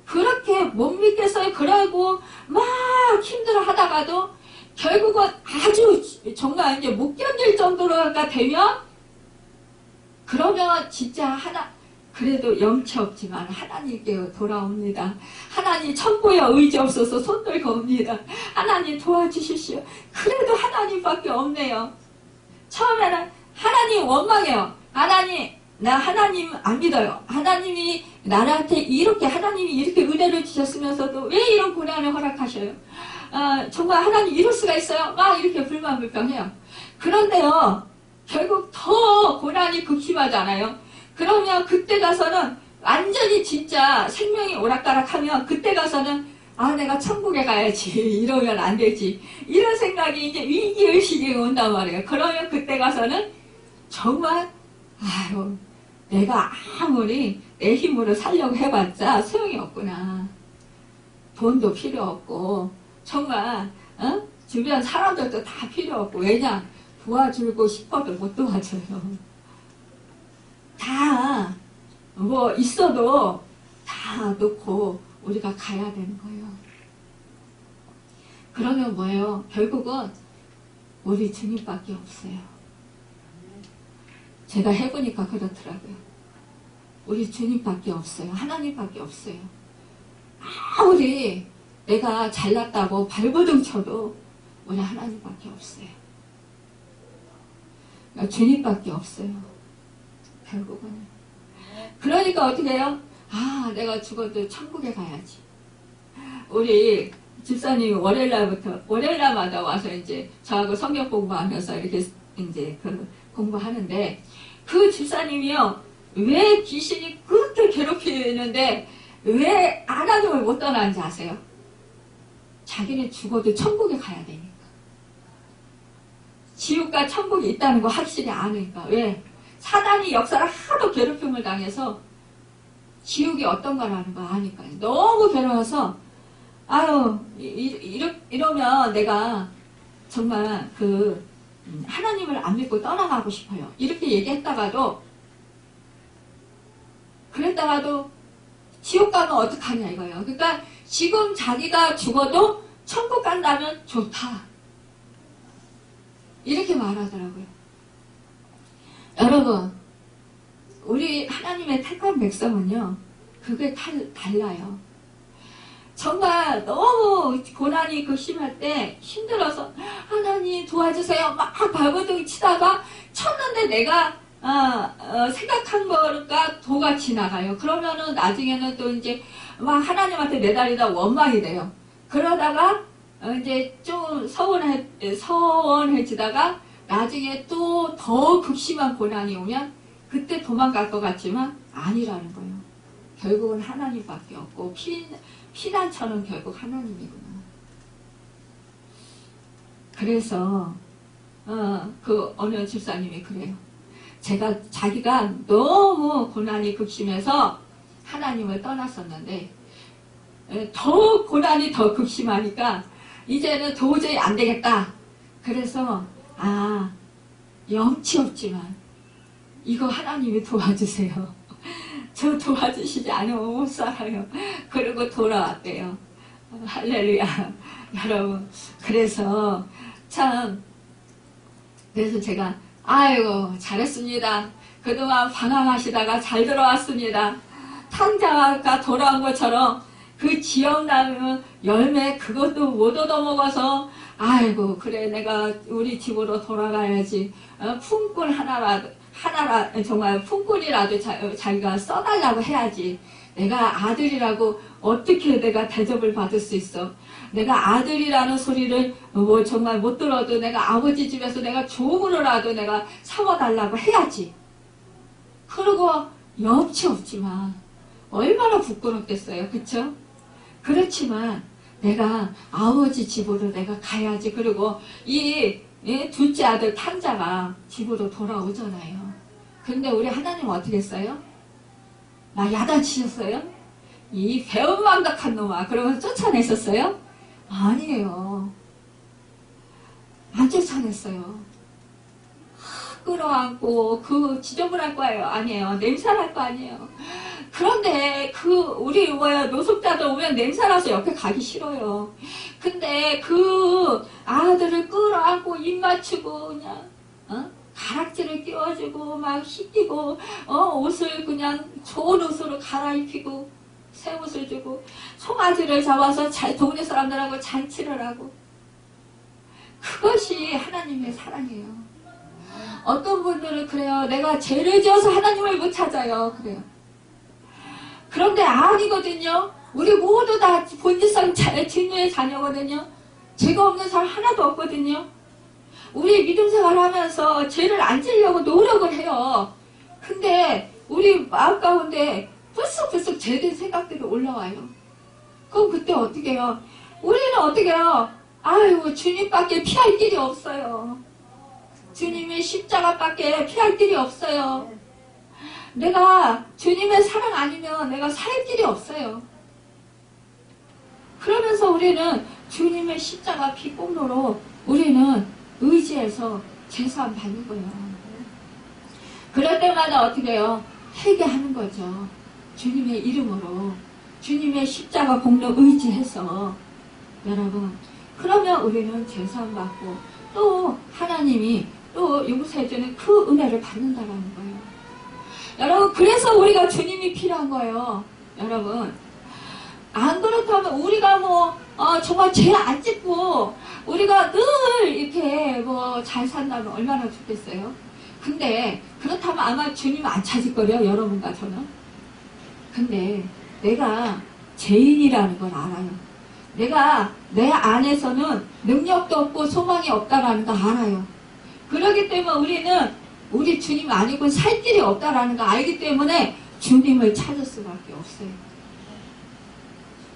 A: 그렇게 못 믿겠어요. 그러고 막 힘들어 하다가도 결국은 아주 정말 이제 못 견딜 정도가 되면 그러면 진짜 그래도 영치 없지만 하나님께 돌아옵니다. 하나님 천부에 의지 없어서 손 들고 옵니다. 하나님 도와주십시오. 그래도 하나님밖에 없네요. 처음에는 하나님 원망해요. 나 하나님 안 믿어요. 하나님이 나한테 하나님이 이렇게 은혜를 주셨으면서도 왜 이런 고난을 허락하셔요? 정말 하나님 이럴 수가 있어요? 막 이렇게 불만불평해요. 그런데요, 결국 더 고난이 극심하잖아요. 그러면 그때 가서는 완전히 진짜 생명이 오락가락하면 그때 가서는 내가 천국에 가야지. 이러면 안 되지. 이런 생각이 이제 위기의식이 온단 말이에요. 그러면 그때 가서는 정말 내가 아무리 내 힘으로 살려고 해봤자 소용이 없구나. 돈도 필요 없고 정말 주변 사람들도 다 필요 없고 왜냐? 도와주고 싶어도 못 도와줘요. 다 뭐 있어도 다 놓고 우리가 가야 되는 거예요. 그러면 뭐예요? 결국은 우리 주님밖에 없어요. 제가 해보니까 그렇더라고요. 우리 주님밖에 없어요. 하나님밖에 없어요. 아무리 내가 잘났다고 발버둥 쳐도 우리 하나님밖에 없어요. 주님밖에 없어요. 결국은. 그러니까 어떻게 해요? 아, 내가 죽어도 천국에 가야지. 우리 집사님이 월요일날마다 와서 이제 저하고 성경 공부하면서 이렇게 이제 공부하는데, 그 집사님이요, 왜 귀신이 그렇게 괴롭히는데 왜 하나님을 못 떠나는지 아세요? 자기는 죽어도 천국에 가야 되니까. 지옥과 천국이 있다는 거 확실히 아니까. 왜? 사단이 역사를 하도 괴롭힘을 당해서 지옥이 어떤 거라는 거 아니까. 너무 괴로워서 아유, 이러면 내가 정말 하나님을 안 믿고 떠나가고 싶어요. 이렇게 얘기했다가도, 그랬다가도 지옥 가면 어떡하냐 이거예요. 그러니까 지금 자기가 죽어도 천국 간다면 좋다. 이렇게 말하더라고요. 여러분, 우리 하나님의 택한 백성은요, 그게 달라요. 정말 너무 고난이 심할 때 힘들어서 하나님 도와주세요 막 발버둥 치다가 쳤는데 내가 생각한 거가 도가 지나가요. 그러면은 나중에는 또 이제 막 하나님한테 매달리다 원망이 돼요. 그러다가 이제 좀 서원해지다가 나중에 또 더 극심한 고난이 오면 그때 도망갈 것 같지만 아니라는 거예요. 결국은 하나님밖에 없고 피난처는 결국 하나님이구나. 그래서 어느 집사님이 그래요. 자기가 너무 고난이 극심해서 하나님을 떠났었는데 더 고난이 더 극심하니까 이제는 도저히 안 되겠다. 그래서 염치 없지만 이거 하나님이 도와주세요. 저 도와주시지 않으면 못 살아요. 그리고 돌아왔대요. 할렐루야. 여러분, 그래서 제가 아이고 잘했습니다. 그동안 방황하시다가 잘 들어왔습니다. 탕자가 돌아온 것처럼 그 지역나무 열매 그것도 못 얻어먹어서 아이고 그래 내가 우리 집으로 돌아가야지. 품꾼 정말 품꾼이라도 자기가 써달라고 해야지. 내가 아들이라고 어떻게 내가 대접을 받을 수 있어. 내가 아들이라는 소리를 정말 못 들어도 내가 아버지 집에서 내가 조금으로라도 내가 삼아달라고 해야지. 그러고 염치 없지만 얼마나 부끄럽겠어요. 그쵸? 그렇지만 내가 아버지 집으로 내가 가야지. 그리고 이 둘째 아들 탕자가 집으로 돌아오잖아요. 근데 우리 하나님 어떻게 했어요? 막 야단치셨어요? 이 배은망덕한 놈아. 그러면서 쫓아냈었어요? 아니에요. 안 쫓아냈어요. 끌어안고 지저분할 거예요. 아니에요. 냄새날 거 아니에요. 그런데 우리 노숙자들 오면 냄새나서 옆에 가기 싫어요. 근데 아들을 끌어안고 입 맞추고 그냥 가락지를 끼워주고 막 씻기고 옷을 그냥 좋은 옷으로 갈아입히고 새 옷을 주고 송아지를 잡아서 동네 사람들하고 잔치를 하고, 그것이 하나님의 사랑이에요. 어떤 분들은 그래요. 내가 죄를 지어서 하나님을 못 찾아요. 그래요. 그런데 아니거든요. 우리 모두 다 본질상 진노의 자녀거든요. 죄가 없는 사람 하나도 없거든요. 우리 믿음 생활하면서 죄를 안 지려고 노력을 해요. 근데 우리 마음 가운데 불쑥불쑥 죄된 생각들이 올라와요. 그럼 그때 어떻게 해요? 우리는 어떻게 해요? 아이고 주님밖에 피할 길이 없어요. 주님의 십자가밖에 피할 길이 없어요. 내가 주님의 사랑 아니면 내가 살 길이 없어요. 그러면서 우리는 주님의 십자가 피공로로 우리는 의지해서 제사함 받는 거예요. 그럴 때마다 어떻게 해요? 회개하는 거죠. 주님의 이름으로 주님의 십자가 공로 의지해서. 여러분, 그러면 우리는 제사함 받고 또 하나님이 또 용서해주는 그 은혜를 받는다는 거예요. 여러분, 그래서 우리가 주님이 필요한 거예요. 여러분, 안 그렇다면 우리가 정말 죄 안 짓고 우리가 늘 이렇게 뭐 잘 산다면 얼마나 좋겠어요. 근데 그렇다면 아마 주님 안 찾을 거예요, 여러분과 저는. 근데 내가 죄인이라는 걸 알아요. 내가 내 안에서는 능력도 없고 소망이 없다라는 걸 알아요. 그렇기 때문에 우리는 우리 주님 아니고 살 길이 없다라는 걸 알기 때문에 주님을 찾을 수밖에 없어요.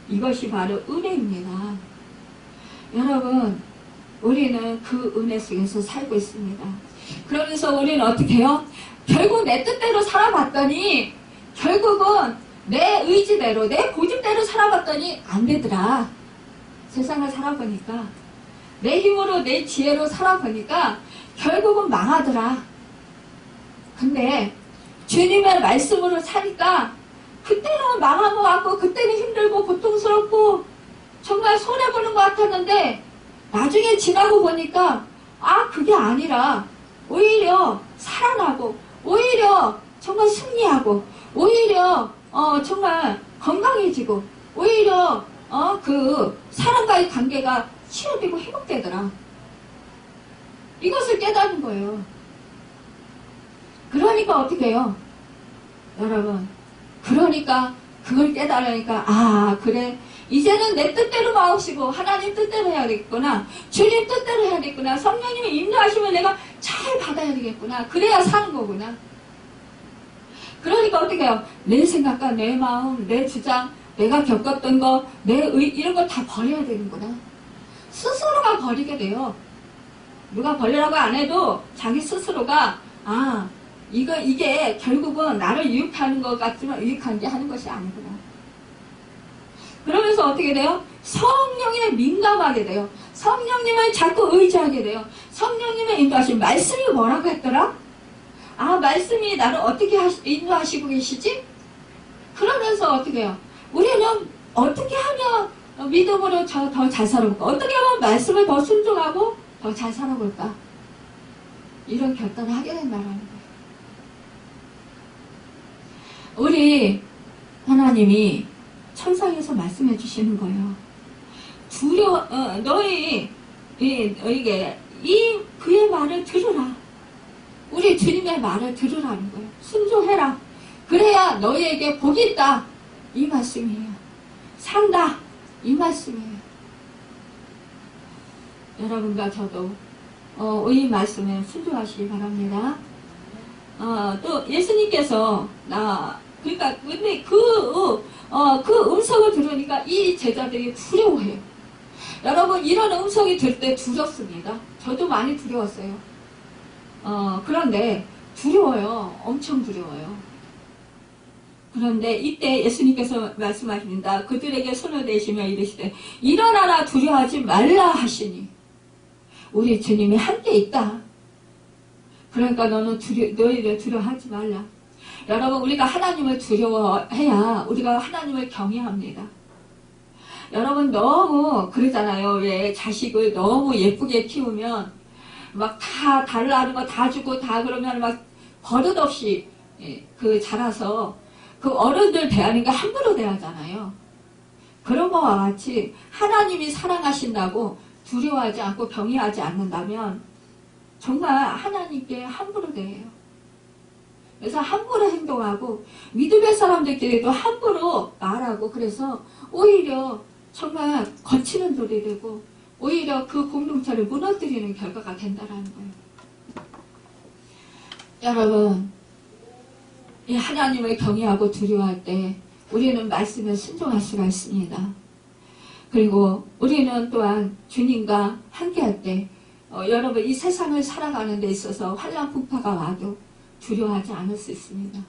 A: 이것이 바로 은혜입니다. 여러분, 우리는 그 은혜 속에서 살고 있습니다. 그러면서 우리는 어떻게 해요? 결국 내 뜻대로 살아봤더니 결국은 내 의지대로 내 고집대로 살아봤더니 안 되더라. 세상을 살아보니까 내 힘으로 내 지혜로 살아보니까 결국은 망하더라. 근데 주님의 말씀으로 사니까 그때는 망한 것 같고 그때는 힘들고 고통스럽고 정말 손해보는 것 같았는데 나중에 지나고 보니까 그게 아니라 오히려 살아나고 오히려 정말 승리하고 오히려 정말 건강해지고 오히려 그 사람과의 관계가 치유되고 회복되더라. 이것을 깨닫는 거예요. 그러니까 어떻게 해요? 여러분, 그러니까 그걸 깨달으니까 그래, 이제는 내 뜻대로 마옵시고 하나님 뜻대로 해야 되겠구나, 주님 뜻대로 해야 되겠구나, 성령님이 인도하시면 내가 잘 받아야 되겠구나, 그래야 사는 거구나. 그러니까 어떻게 해요? 내 생각과 내 마음, 내 주장, 내가 겪었던 거, 내 이런 걸 다 버려야 되는구나. 스스로가 버리게 돼요. 누가 버리라고 안 해도 자기 스스로가 이게 결국은 나를 유익하는 것 같지만 유익한 게 하는 것이 아니구나. 그러면서 어떻게 돼요? 성령에 민감하게 돼요. 성령님을 자꾸 의지하게 돼요. 성령님의 인도하신 말씀이 뭐라고 했더라? 말씀이 나를 어떻게 인도하시고 계시지? 그러면서 어떻게 해요? 우리는 어떻게 하면 믿음으로 더 잘 살아볼까? 어떻게 하면 말씀을 더 순종하고 더 잘 살아볼까? 이런 결단을 하게 된다는 거예요. 우리 하나님이 천상에서 말씀해 주시는 거예요. 너희에게 그의 말을 들으라. 우리 주님의 말을 들으라는 거예요. 순종해라. 그래야 너희에게 복이 있다. 이 말씀이에요. 산다. 이 말씀이에요. 여러분과 저도 이 말씀에 순종하시기 바랍니다. 또 예수님께서 근데 그 음성을 들으니까 이 제자들이 두려워해요. 여러분, 이런 음성이 들 때 두렵습니다. 저도 많이 두려웠어요. 그런데 두려워요. 엄청 두려워요. 그런데 이때 예수님께서 말씀하십니다. 그들에게 손을 대시며 이르시되 일어나라, 두려워하지 말라 하시니 우리 주님이 함께 있다. 그러니까 너희를 두려워하지 말라. 여러분, 우리가 하나님을 두려워해야 우리가 하나님을 경외합니다. 여러분, 너무 그러잖아요. 왜 자식을 너무 예쁘게 키우면 막 다 달라는 거 다 주고 다 그러면 막 버릇없이 자라서 그 어른들 대하는 게 함부로 대하잖아요. 그런 거와 같이 하나님이 사랑하신다고 두려워하지 않고 경외하지 않는다면 정말 하나님께 함부로 대해요. 그래서 함부로 행동하고 믿음의 사람들끼리도 함부로 말하고 그래서 오히려 정말 거치는 돌이 되고 오히려 그 공동체를 무너뜨리는 결과가 된다는 거예요. 여러분, 이 하나님을 경외하고 두려워할 때 우리는 말씀에 순종할 수가 있습니다. 그리고 우리는 또한 주님과 함께할 때 여러분, 이 세상을 살아가는 데 있어서 환난 풍파가 와도 두려워하지 않을 수 있습니다.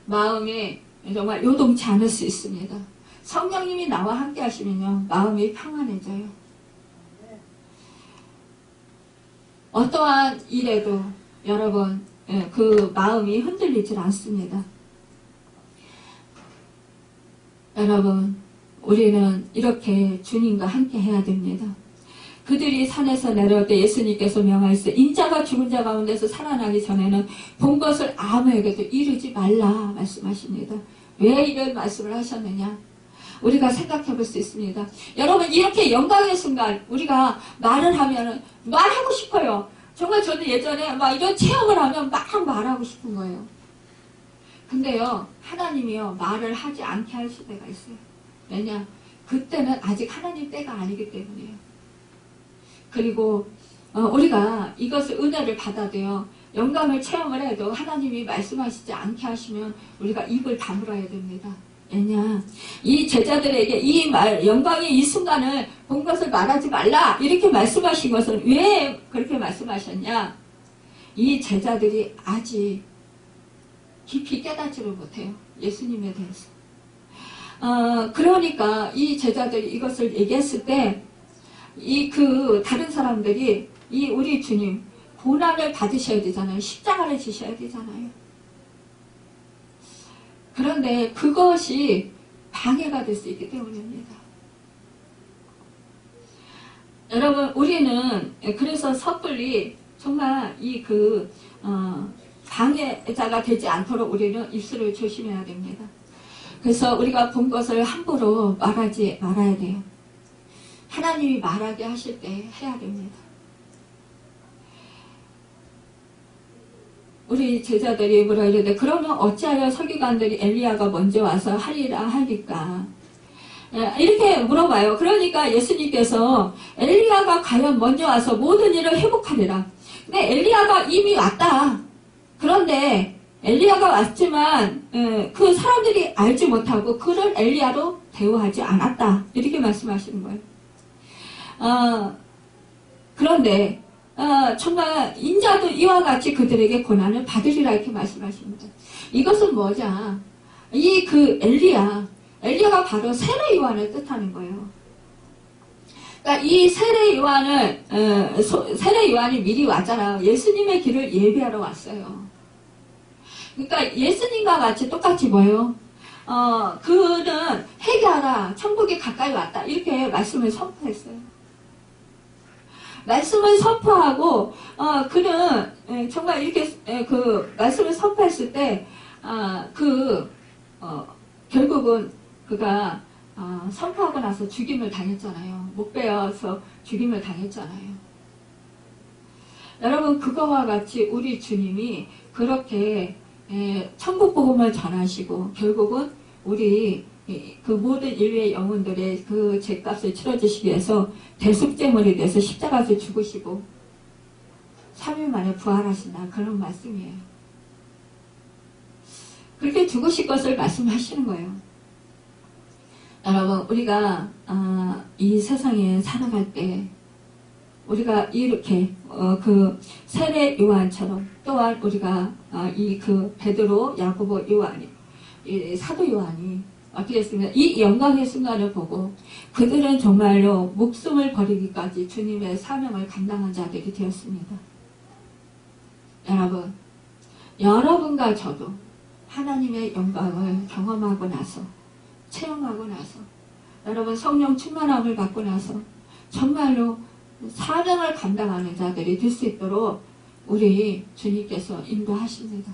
A: 마음이 정말 요동치 않을 수 있습니다. 성령님이 나와 함께 하시면요, 마음이 평안해져요. 어떠한 일에도 여러분, 그 마음이 흔들리질 않습니다. 여러분, 우리는 이렇게 주님과 함께 해야 됩니다. 그들이 산에서 내려올 때 예수님께서 명하시되 인자가 죽은 자 가운데서 살아나기 전에는 본 것을 아무에게도 이르지 말라 말씀하십니다. 왜 이런 말씀을 하셨느냐? 우리가 생각해 볼 수 있습니다. 여러분, 이렇게 영광의 순간 우리가 말을 하면은 말하고 싶어요. 정말 저는 예전에 막 이런 체험을 하면 막 말하고 싶은 거예요. 근데요, 하나님이요, 말을 하지 않게 하실 때가 있어요. 왜냐? 그때는 아직 하나님 때가 아니기 때문이에요. 그리고 우리가 이것을 은혜를 받아도요, 영감을 체험을 해도 하나님이 말씀하시지 않게 하시면 우리가 입을 다물어야 됩니다. 왜냐? 이 제자들에게 이 말, 영광의 이 순간을 본 것을 말하지 말라 이렇게 말씀하신 것은 왜 그렇게 말씀하셨냐? 이 제자들이 아직 깊이 깨닫지를 못해요. 예수님에 대해서. 그러니까 이 제자들이 이것을 얘기했을 때 다른 사람들이 우리 주님 고난을 받으셔야 되잖아요. 십자가를 지셔야 되잖아요. 그런데 그것이 방해가 될 수 있기 때문입니다. 여러분, 우리는 그래서 섣불리 정말 방해자가 되지 않도록 우리는 입술을 조심해야 됩니다. 그래서 우리가 본 것을 함부로 말하지 말아야 돼요. 하나님이 말하게 하실 때 해야 됩니다. 우리 제자들이 뭐라 이러는데, 그러면 어찌하여 서기관들이 엘리야가 먼저 와서 하리라 하니까 이렇게 물어봐요. 그러니까 예수님께서 엘리야가 과연 먼저 와서 모든 일을 회복하리라. 근데 엘리야가 이미 왔다. 그런데 엘리야가 왔지만 그 사람들이 알지 못하고 그를 엘리야로 대우하지 않았다. 이렇게 말씀하시는 거예요. 그런데 정말 인자도 이와 같이 그들에게 고난을 받으리라 이렇게 말씀하십니다. 이것은 뭐냐? 엘리야가 바로 세례 요한을 뜻하는 거예요. 그러니까 이 세례 요한이 미리 왔잖아요. 예수님의 길을 예비하러 왔어요. 그러니까 예수님과 같이 똑같이 뭐예요? 그는 회개하라, 천국이 가까이 왔다 이렇게 말씀을 선포했어요. 말씀을 선포하고 그는 정말 이렇게 그 말씀을 선포했을 때 결국은 그가 선포하고 나서 죽임을 당했잖아요. 못 베어서 죽임을 당했잖아요. 여러분, 그거와 같이 우리 주님이 그렇게 천국 복음을 전하시고 결국은 우리 그 모든 인류의 영혼들의 그 죄값을 치러주시기 위해서 대속제물이 돼서 십자가에서 죽으시고 3일 만에 부활하신다. 그런 말씀이에요. 그렇게 죽으실 것을 말씀하시는 거예요. 여러분, 우리가 이 세상에 살아갈 때 우리가 이렇게 그 세례 요한처럼 또한 우리가 그 베드로, 야고보, 요한이 사도 요한이 어떻게 했습니까? 이 영광의 순간을 보고 그들은 정말로 목숨을 버리기까지 주님의 사명을 감당한 자들이 되었습니다. 여러분, 여러분과 저도 하나님의 영광을 경험하고 나서, 체험하고 나서, 여러분 성령 충만함을 받고 나서 정말로 사명을 감당하는 자들이 될 수 있도록 우리 주님께서 인도하십니다.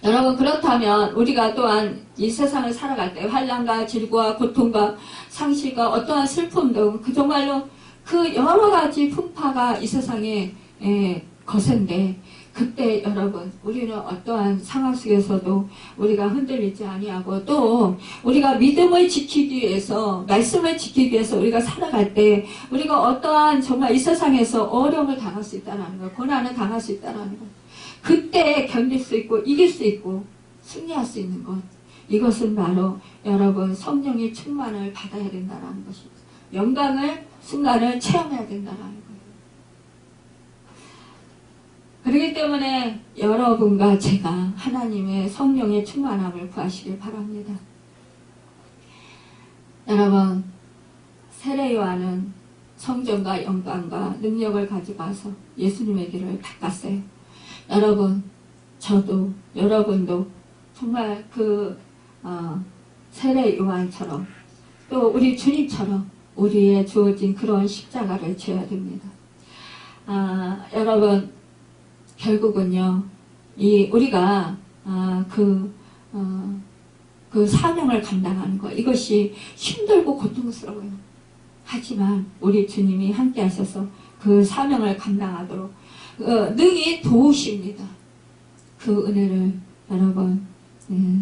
A: 여러분, 그렇다면 우리가 또한 이 세상을 살아갈 때 환난과 질고와 고통과 상실과 어떠한 슬픔 등 정말로 그 여러 가지 풍파가 이 세상에 거센데, 그때 여러분, 우리는 어떠한 상황 속에서도 우리가 흔들리지 아니하고 또 우리가 믿음을 지키기 위해서, 말씀을 지키기 위해서 우리가 살아갈 때 우리가 어떠한 정말 이 세상에서 어려움을 당할 수 있다는 것, 고난을 당할 수 있다는 것, 그때 견딜 수 있고 이길 수 있고 승리할 수 있는 것, 이것은 바로 여러분 성령의 충만을 받아야 된다는 것입니다. 영광을, 순간을 체험해야 된다는 거예요. 그렇기 때문에 여러분과 제가 하나님의 성령의 충만함을 구하시길 바랍니다. 여러분, 세례 요한은 성전과 영광과 능력을 가지고 와서 예수님의 길을 닦았어요. 여러분, 저도, 여러분도 정말 세례 요한처럼 또 우리 주님처럼 우리의 주어진 그런 십자가를 져야 됩니다. 여러분, 결국은요, 우리가 그 사명을 감당하는 것, 이것이 힘들고 고통스러워요. 하지만 우리 주님이 함께 하셔서 그 사명을 감당하도록 능히 도우십니다. 그 은혜를 여러분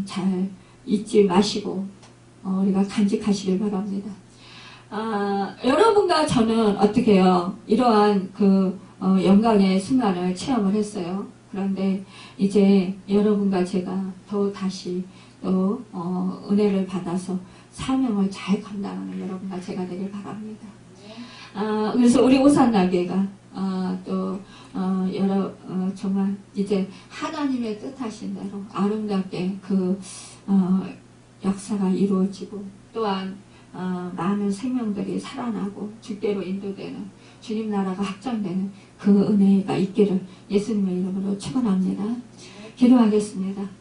A: 잘 잊지 마시고 우리가 간직하시길 바랍니다. 여러분과 저는 어떻게 해요? 이러한 그 영광의 순간을 체험을 했어요. 그런데 이제 여러분과 제가 더 다시 또 은혜를 받아서 사명을 잘 감당하는 여러분과 제가 되길 바랍니다. 그래서 우리 오산나교회가 정말 이제 하나님의 뜻하신 대로 아름답게 그 역사가 이루어지고 또한 많은 생명들이 살아나고 주께로 인도되는 주님 나라가 확장되는 그 은혜가 있기를 예수님의 이름으로 축원합니다. 기도하겠습니다.